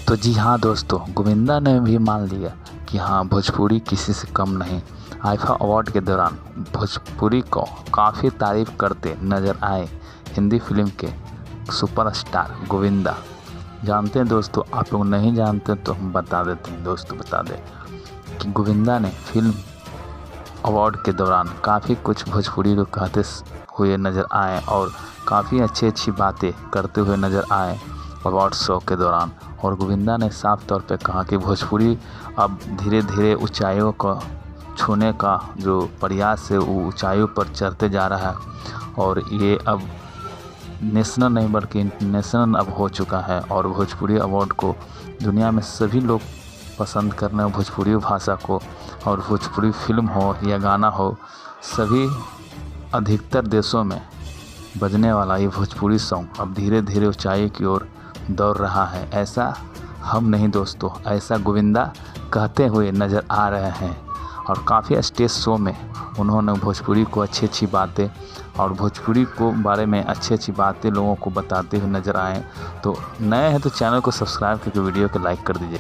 तो जी हाँ दोस्तों, गोविंदा ने भी मान लिया कि हाँ, भोजपुरी किसी से कम नहीं। आईफा अवार्ड के दौरान भोजपुरी को काफ़ी तारीफ करते नज़र आए हिंदी फिल्म के सुपरस्टार गोविंदा। जानते हैं दोस्तों, आप लोग नहीं जानते तो हम बता देते हैं दोस्तों, बता दें कि गोविंदा ने फिल्म अवार्ड के दौरान काफ़ी कुछ भोजपुरी को कहते हुए नज़र आए और काफ़ी अच्छी बातें करते हुए नज़र आए अवार्ड शो के दौरान। और गोविंदा ने साफ तौर पे कहा कि भोजपुरी अब धीरे धीरे ऊंचाइयों को छूने का जो प्रयास है वो ऊंचाइयों पर चढ़ते जा रहा है और ये अब नेशनल नहीं बल्कि इंटरनेशनल अब हो चुका है। और भोजपुरी अवार्ड को दुनिया में सभी लोग पसंद कर रहे हैं, भोजपुरी भाषा को। और भोजपुरी फिल्म हो या गाना हो, सभी अधिकतर देशों में बजने वाला ये भोजपुरी सॉन्ग अब धीरे धीरे ऊंचाई की ओर दौड़ रहा है। ऐसा हम नहीं दोस्तों, ऐसा गोविंदा कहते हुए नज़र आ रहे हैं। और काफ़ी स्टेज शो में उन्होंने भोजपुरी को अच्छी बातें और भोजपुरी को बारे में अच्छी बातें लोगों को बताते हुए नज़र आए। तो नए हैं तो चैनल को सब्सक्राइब करके वीडियो को लाइक कर दीजिए।